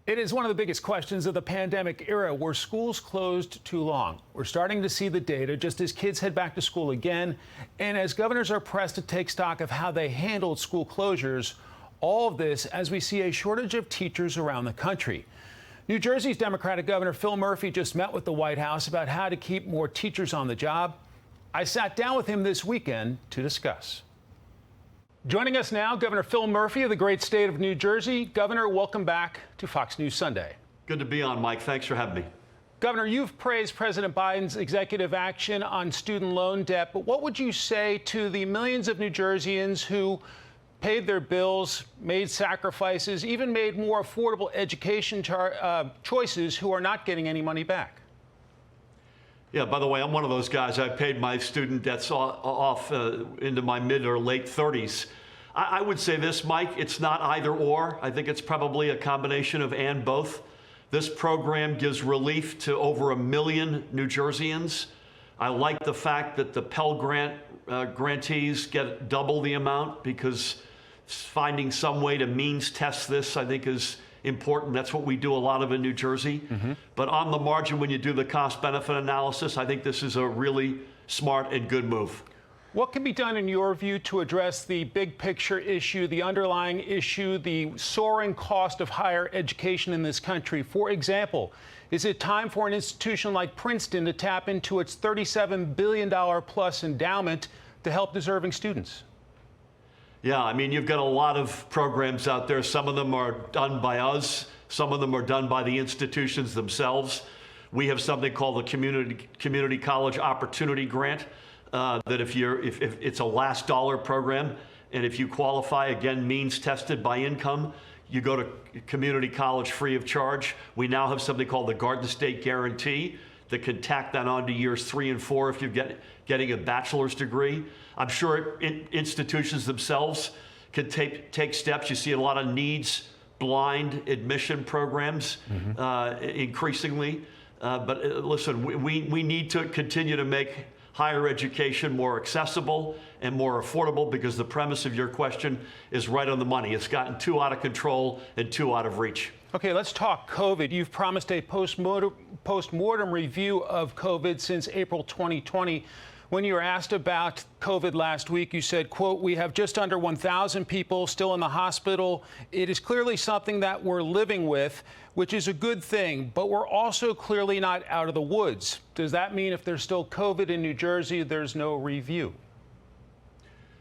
It is one of the biggest questions of the pandemic era. Were schools closed too long? We're starting to see the data just as kids head back to school again, and as governors are pressed to take stock of how they handled school closures. All of this as we see a shortage of teachers around the country. New Jersey's Democratic Governor Phil Murphy just met with the White House about how to keep more teachers on the job. I sat down with him this weekend to discuss. Joining us now, Governor Phil Murphy of the great state of New Jersey. Governor, welcome back to Fox News Sunday. Good to be on, Mike. Thanks for having me. Governor, you've praised President Biden's executive action on student loan debt, but what would you say to the millions of New Jerseyans who paid their bills, made sacrifices, even made more affordable education choices who are not getting any money back? Yeah, by the way, I'm one of those guys. I paid my student debts off into my mid or late 30s. I would say this, Mike, it's not either or. I think it's probably a combination of and both. This program gives relief to over 1 million New Jerseyans. I like the fact that the Pell Grant grantees get double the amount because finding some way to means test this, I think, is important. That's what we do a lot of in New Jersey. But on the margin, when you do the cost-benefit analysis, I think this is a really smart and good move. What can be done, in your view, to address the big picture issue, the underlying issue, the soaring cost of higher education in this country? For example, is it time for an institution like Princeton to tap into its $37 billion plus endowment to help deserving students? Yeah, I mean, you've got a lot of programs out there. Some of them are done by us. Some of them are done by the institutions themselves. We have something called the Community College Opportunity Grant, that if it's a last dollar program, and if you qualify, again, means tested by income, you go to community college free of charge. We now have something called the Garden State Guarantee that can tack that on to years 3 and 4 if you're getting a bachelor's degree. I'm sure institutions themselves can take steps. You see a lot of needs blind admission programs increasingly. But listen, we need to continue to make higher education more accessible and more affordable, because the premise of your question is right on the money. It's gotten too out of control and too out of reach. Okay, let's talk COVID. You've promised a post-mortem review of COVID since April 2020. When you were asked about COVID last week, you said, quote, "We have just under 1,000 people still in the hospital. It is clearly something that we're living with, which is a good thing, but we're also clearly not out of the woods." Does that mean if there's still COVID in New Jersey, there's no review?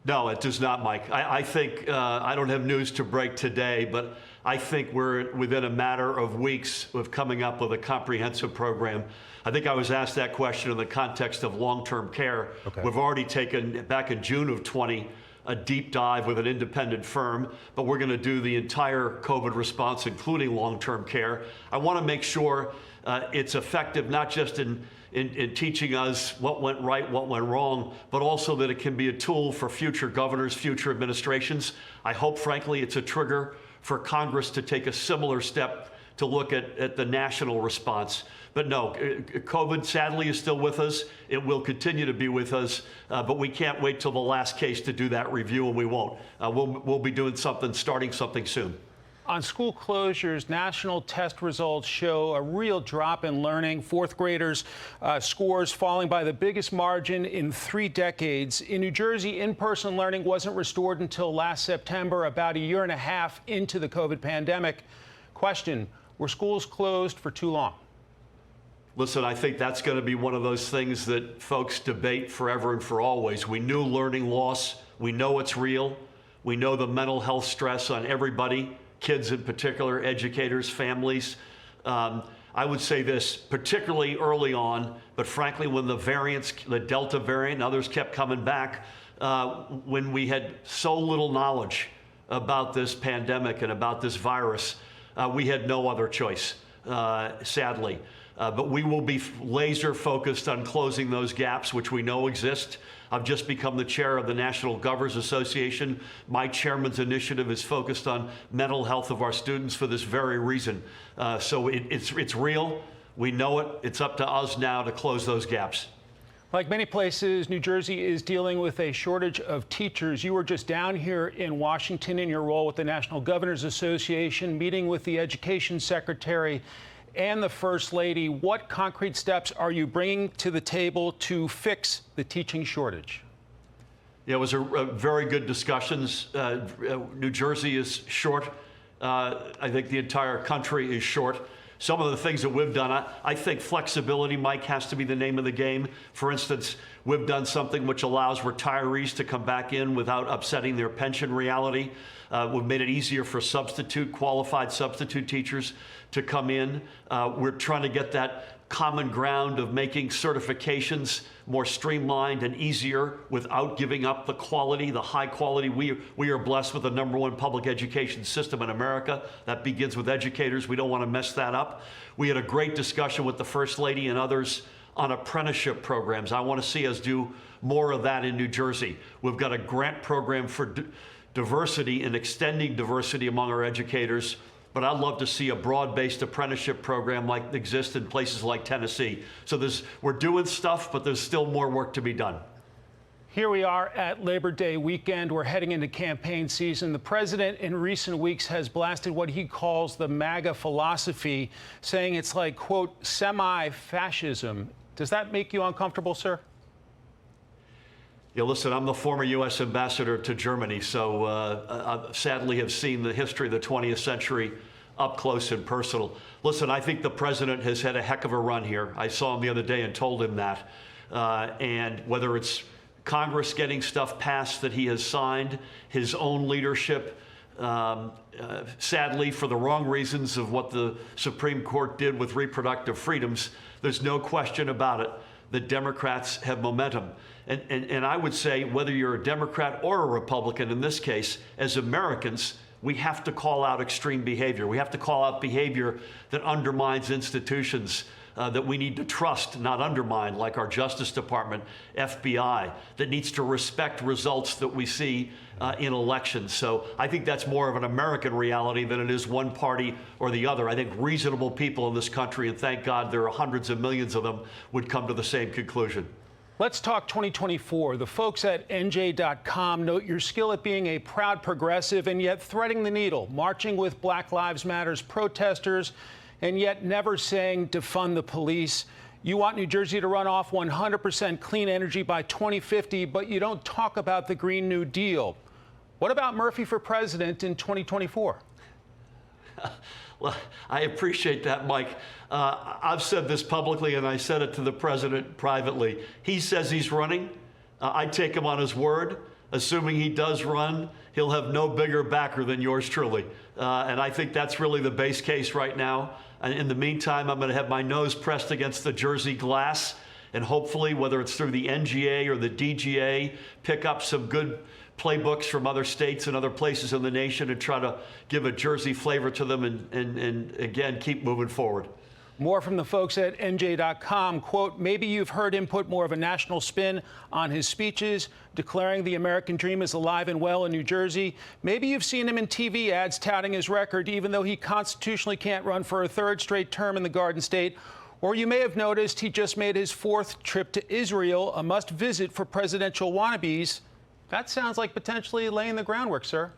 No, it does not, Mike. I think, I don't have news to break today, but I think we're within a matter of weeks of coming up with a comprehensive program. I think I was asked that question in the context of long-term care. Okay. We've already taken, back in June of 20, a deep dive with an independent firm, but we're going to do the entire COVID response, including long-term care. I want to make sure it's effective, not just in teaching us what went right, what went wrong, but also that it can be a tool for future governors, future administrations. I hope, frankly, it's a trigger for Congress to take a similar step to look at the national response. But no, COVID sadly is still with us. It will continue to be with us, but we can't wait till the last case to do that review, and we won't. We'll be doing something, starting something soon. On school closures, national test results show a real drop in learning. Fourth graders' scores falling by the biggest margin in 3 decades. In New Jersey, in-person learning wasn't restored until last September, about a year and a half into the COVID pandemic. Question, were schools closed for too long? Listen, I think that's going to be one of those things that folks debate forever and for always. We knew learning loss. We know it's real. We know the mental health stress on everybody, kids in particular, educators, families. I would say this, particularly early on, but frankly, when the variants, the Delta variant and others kept coming back, when we had so little knowledge about this pandemic and about this virus, we had no other choice, sadly. But we will be laser focused on closing those gaps, which we know exist. I've just become the chair of the National Governors Association. My chairman's initiative is focused on mental health of our students for this very reason. So it's real. We know it. It's up to us now to close those gaps. Like many places, New Jersey is dealing with a shortage of teachers. You were just down here in Washington in your role with the National Governors Association, meeting with the Education Secretary and the First Lady. What concrete steps are you bringing to the table to fix the teaching shortage? Yeah, it was a very good discussions. New Jersey is short. I think the entire country is short. Some of the things that we've done, I think flexibility, Mike, has to be the name of the game. For instance, we've done something which allows retirees to come back in without upsetting their pension reality. We've made it easier for qualified substitute teachers to come in. We're trying to get that common ground of making certifications more streamlined and easier without giving up the quality, the high quality. We are blessed with the #1 public education system in America. That begins with educators. We don't want to mess that up. We had a great discussion with the First Lady and others on apprenticeship programs. I want to see us do more of that in New Jersey. We've got a grant program for diversity and extending diversity among our educators. But I'd love to see a broad-based apprenticeship program like exists in places like Tennessee. So we're doing stuff, but there's still more work to be done. Here we are at Labor Day weekend. We're heading into campaign season. The president in recent weeks has blasted what he calls the MAGA philosophy, saying it's like, quote, semi-fascism. Does that make you uncomfortable, sir? Yeah, listen, I'm the former U.S. ambassador to Germany, so I sadly have seen the history of the 20th century up close and personal. Listen, I think the president has had a heck of a run here. I saw him the other day and told him that. And whether it's Congress getting stuff passed that he has signed, his own leadership, sadly for the wrong reasons of what the Supreme Court did with reproductive freedoms, there's no question about it that Democrats have momentum. And I would say whether you're a Democrat or a Republican in this case, as Americans, we have to call out extreme behavior. We have to call out behavior that undermines institutions that we need to trust, not undermine, like our Justice Department, FBI, that needs to respect results that we see in elections. So I think that's more of an American reality than it is one party or the other. I think reasonable people in this country, and thank God there are hundreds of millions of them, would come to the same conclusion. Let's talk 2024. The folks at NJ.com note your skill at being a proud progressive and yet threading the needle, marching with Black Lives Matter's protesters, and yet never saying defund the police. You want New Jersey to run off 100% clean energy by 2050, but you don't talk about the Green New Deal. What about Murphy for president in 2024? Well, I appreciate that, Mike. I've said this publicly, and I said it to the president privately. He says he's running. I take him on his word. Assuming he does run, he'll have no bigger backer than yours truly. And I think that's really the base case right now. And in the meantime, I'm going to have my nose pressed against the Jersey glass, and hopefully, whether it's through the NGA or the DGA, pick up some good playbooks from other states and other places in the nation and try to give a Jersey flavor to them and again, keep moving forward. More from the folks at NJ.com. Quote, maybe you've heard him put more of a national spin on his speeches, declaring the American dream is alive and well in New Jersey. Maybe you've seen him in TV ads touting his record, even though he constitutionally can't run for a third straight term in the Garden State. Or you may have noticed he just made his 4th trip to Israel, a must-visit for presidential wannabes. That sounds like potentially laying the groundwork, sir.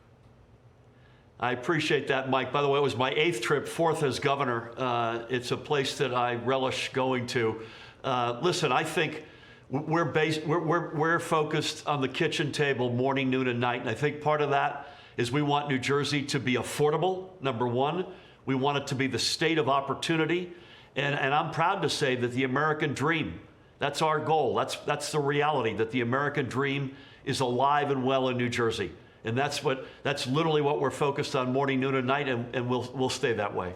I appreciate that, Mike. By the way, it was my 8th trip, 4th as governor. It's a place that I relish going to. Listen, I think we're focused on the kitchen table morning, noon, and night. And I think part of that is we want New Jersey to be affordable, number one. We want it to be the state of opportunity. And I'm proud to say that the American dream, that's our goal. That's the reality, that the American dream is alive and well in New Jersey. And that's literally what we're focused on morning, noon, and night, and we'll stay that way.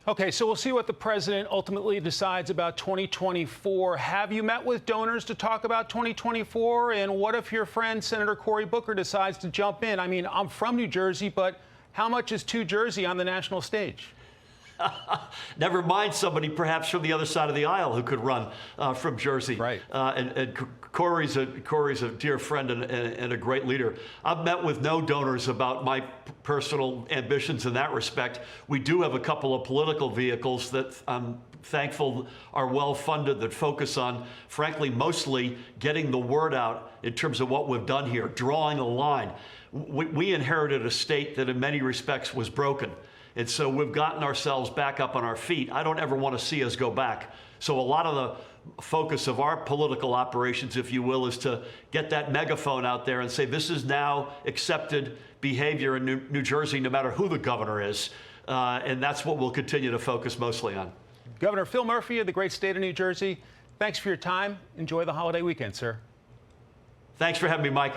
Okay, so we'll see what the president ultimately decides about 2024. Have you met with donors to talk about 2024? And what if your friend Senator Cory Booker decides to jump in? I mean, I'm from New Jersey, but how much is too Jersey on the national stage? Never mind somebody perhaps from the other side of the aisle who could run from Jersey. Right. And Corey's a dear friend and a great leader. I've met with no donors about my personal ambitions in that respect. We do have a couple of political vehicles that I'm thankful are well funded, that focus on, frankly, mostly getting the word out in terms of what we've done here, drawing a line. We inherited a state that in many respects was broken. And so we've gotten ourselves back up on our feet. I don't ever want to see us go back. So a lot of the focus of our political operations, if you will, is to get that megaphone out there and say, this is now accepted behavior in New Jersey, no matter who the governor is. And that's what we'll continue to focus mostly on. Governor Phil Murphy of the great state of New Jersey, thanks for your time. Enjoy the holiday weekend, sir. Thanks for having me, Mike.